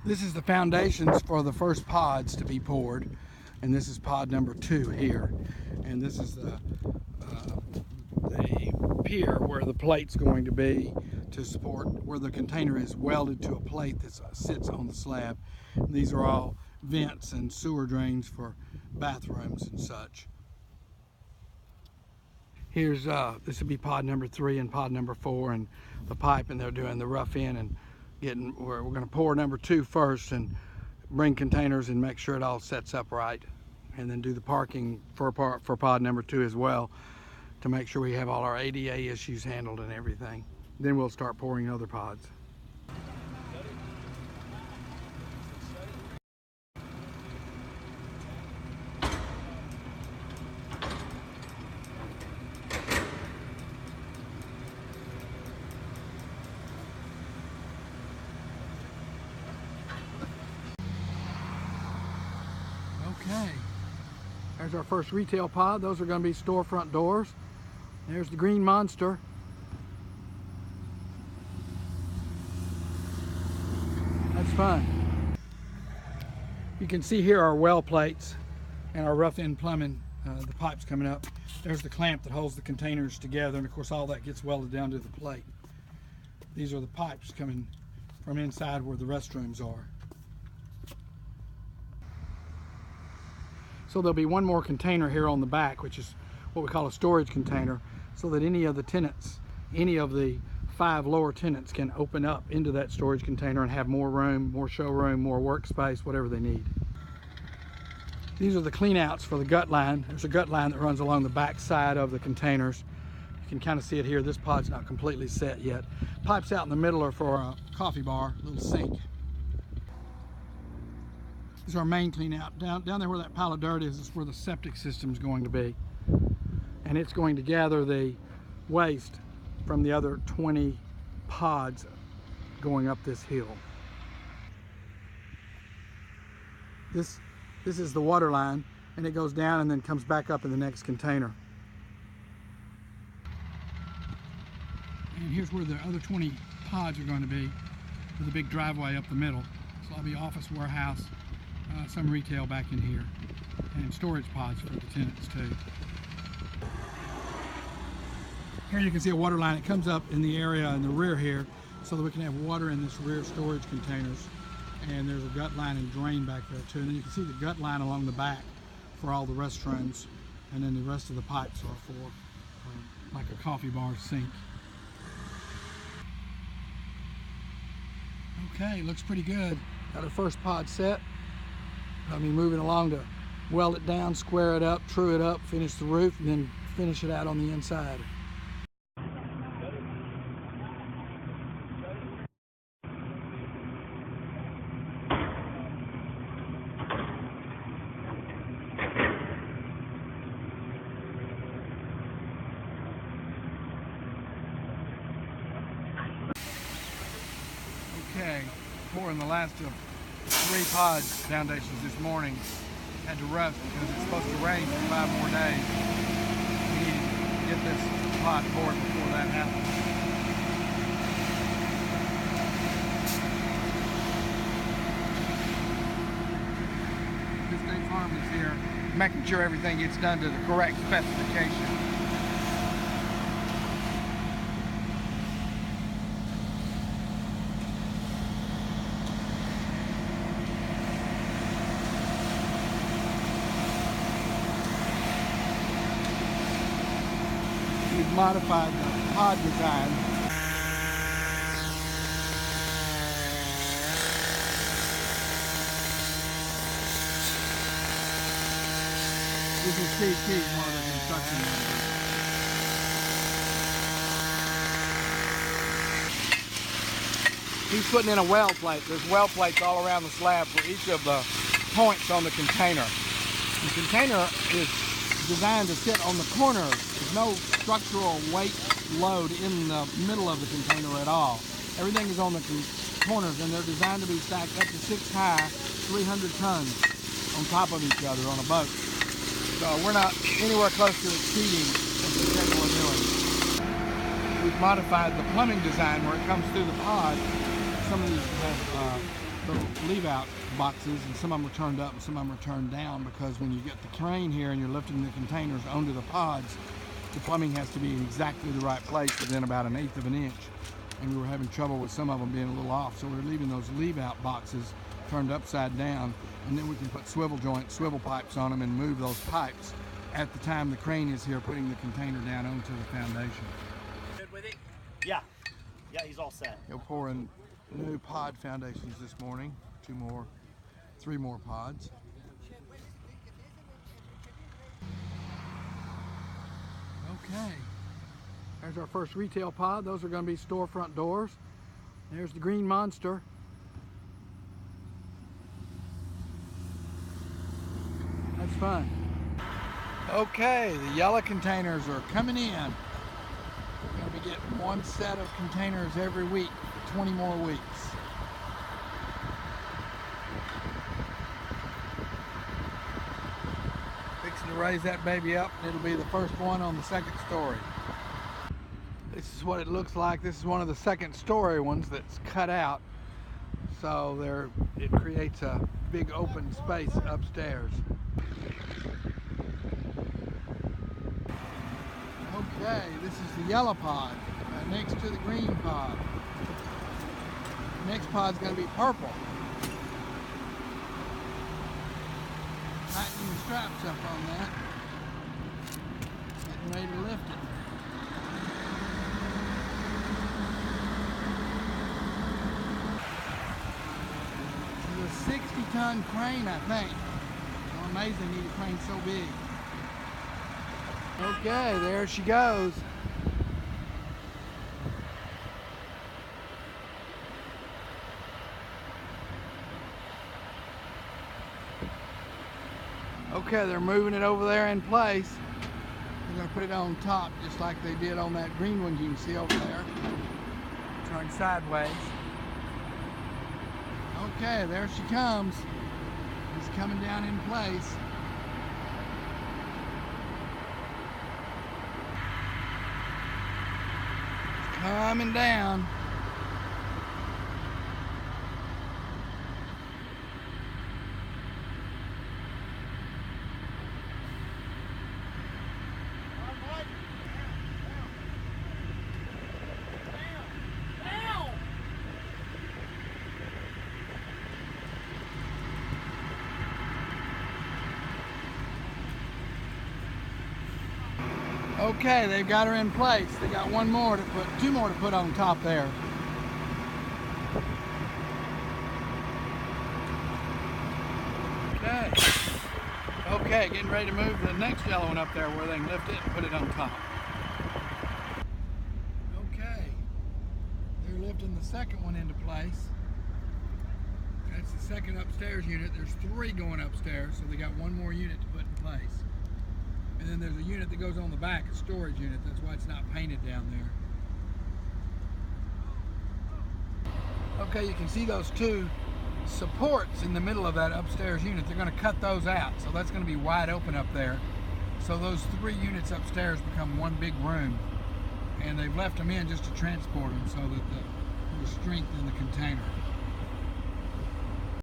This is the foundations for the first pods to be poured, and this is pod number 2 here. And this is the pier where the plate's going to be to support, where the container is welded to a plate that sits on the slab. And these are all vents and sewer drains for bathrooms and such. Here's this would be pod number 3 and pod number 4, and the pipe, and they're doing the rough in and we're going to pour number 2 first and bring containers and make sure it all sets up right, and then do the parking for pod number 2 as well, to make sure we have all our ADA issues handled and everything. Then we'll start pouring other pods. Okay, there's our first retail pod. Those are going to be storefront doors. There's the green monster. That's fun. You can see here our well plates and our rough end plumbing, the pipes coming up. There's the clamp that holds the containers together, and of course all that gets welded down to the plate. These are the pipes coming from inside where the restrooms are. So there'll be one more container here on the back, which is what we call a storage container, so that any of the tenants, any of the 5 lower tenants, can open up into that storage container and have more room, more showroom, more workspace, whatever they need. These are the cleanouts for the gut line. There's a gut line that runs along the back side of the containers. You can kind of see it here. This pod's not completely set yet. Pipes out in the middle are for a coffee bar, a little sink. This is our main clean out. Down there where that pile of dirt is where the septic system is going to be. And it's going to gather the waste from the other 20 pods going up this hill. This is the water line, and it goes down and then comes back up in the next container. And here's where the other 20 pods are going to be, with a big driveway up the middle. So I'll be office, warehouse, some retail back in here, and storage pods for the tenants too. Here you can see a water line. It comes up in the area in the rear here, so that we can have water in this rear storage containers. And there's a gut line and drain back there too. And then you can see the gut line along the back for all the restrooms, and then the rest of the pipes are for like a coffee bar sink. Okay, looks pretty good. Got our first pod set. I'll be moving along to weld it down, square it up, true it up, finish the roof, and then finish it out on the inside. Okay, pouring the last of 3 pod foundations this morning. Had to rush because it's supposed to rain for 5 more days. We need to get this pod poured before that happens. This State Farm is here, making sure everything gets done to the correct specification. We've modified the pod design. This is Steve Keith, one of the construction members. He's putting in a weld plate. There's weld plates all around the slab for each of the points on the container. The container is designed to sit on the corners. There's no structural weight load in the middle of the container at all. Everything is on the corners, and they're designed to be stacked up to 6 high, 300 tons on top of each other on a boat. So we're not anywhere close to exceeding what they're capable of doing. We've modified the plumbing design where it comes through the pod. Some of these have leave-out boxes, and some of them are turned up and some of them are turned down, because when you get the crane here and you're lifting the containers onto the pods, the plumbing has to be in exactly the right place within about 1/8 of an inch. And we were having trouble with some of them being a little off, so we're leaving those leave-out boxes turned upside down, and then we can put swivel joints, swivel pipes on them and move those pipes at the time the crane is here putting the container down onto the foundation. Good with it? Yeah. Yeah, he's all set. He'll pour in new pod foundations this morning. 3 more pods. Okay. There's our first retail pod. Those are going to be storefront doors. There's the green monster. That's fun. Okay, the yellow containers are coming in. We're going to be getting 1 set of containers every week for 20 more weeks. Fixing to raise that baby up, and it'll be the first one on the 2nd story. This is what it looks like. This is one of the 2nd story ones that's cut out. So it creates a big open space upstairs. Okay, this is the yellow pod next to the green pod. The next pod's going to be purple. Tightening the straps up on that. Getting ready to lift it. This is a 60-ton crane, I think. I'm amazed they need a crane so big. Okay, there she goes. Okay, they're moving it over there in place. They're going to put it on top just like they did on that green one you can see over there. Turn sideways. Okay, there she comes. It's coming down in place. Coming down. Okay, they've got her in place. They got 2 more to put on top there. Okay, getting ready to move the next yellow one up there where they can lift it and put it on top. Okay, they're lifting the 2nd one into place. That's the 2nd upstairs unit. There's 3 going upstairs, so they got 1 more unit to put in place. And then there's a unit that goes on the back, a storage unit. That's why it's not painted down there. Okay, you can see those 2 supports in the middle of that upstairs unit. They're going to cut those out, so that's going to be wide open up there. So those 3 units upstairs become 1 big room, and they've left them in just to transport them so that the strength in the container.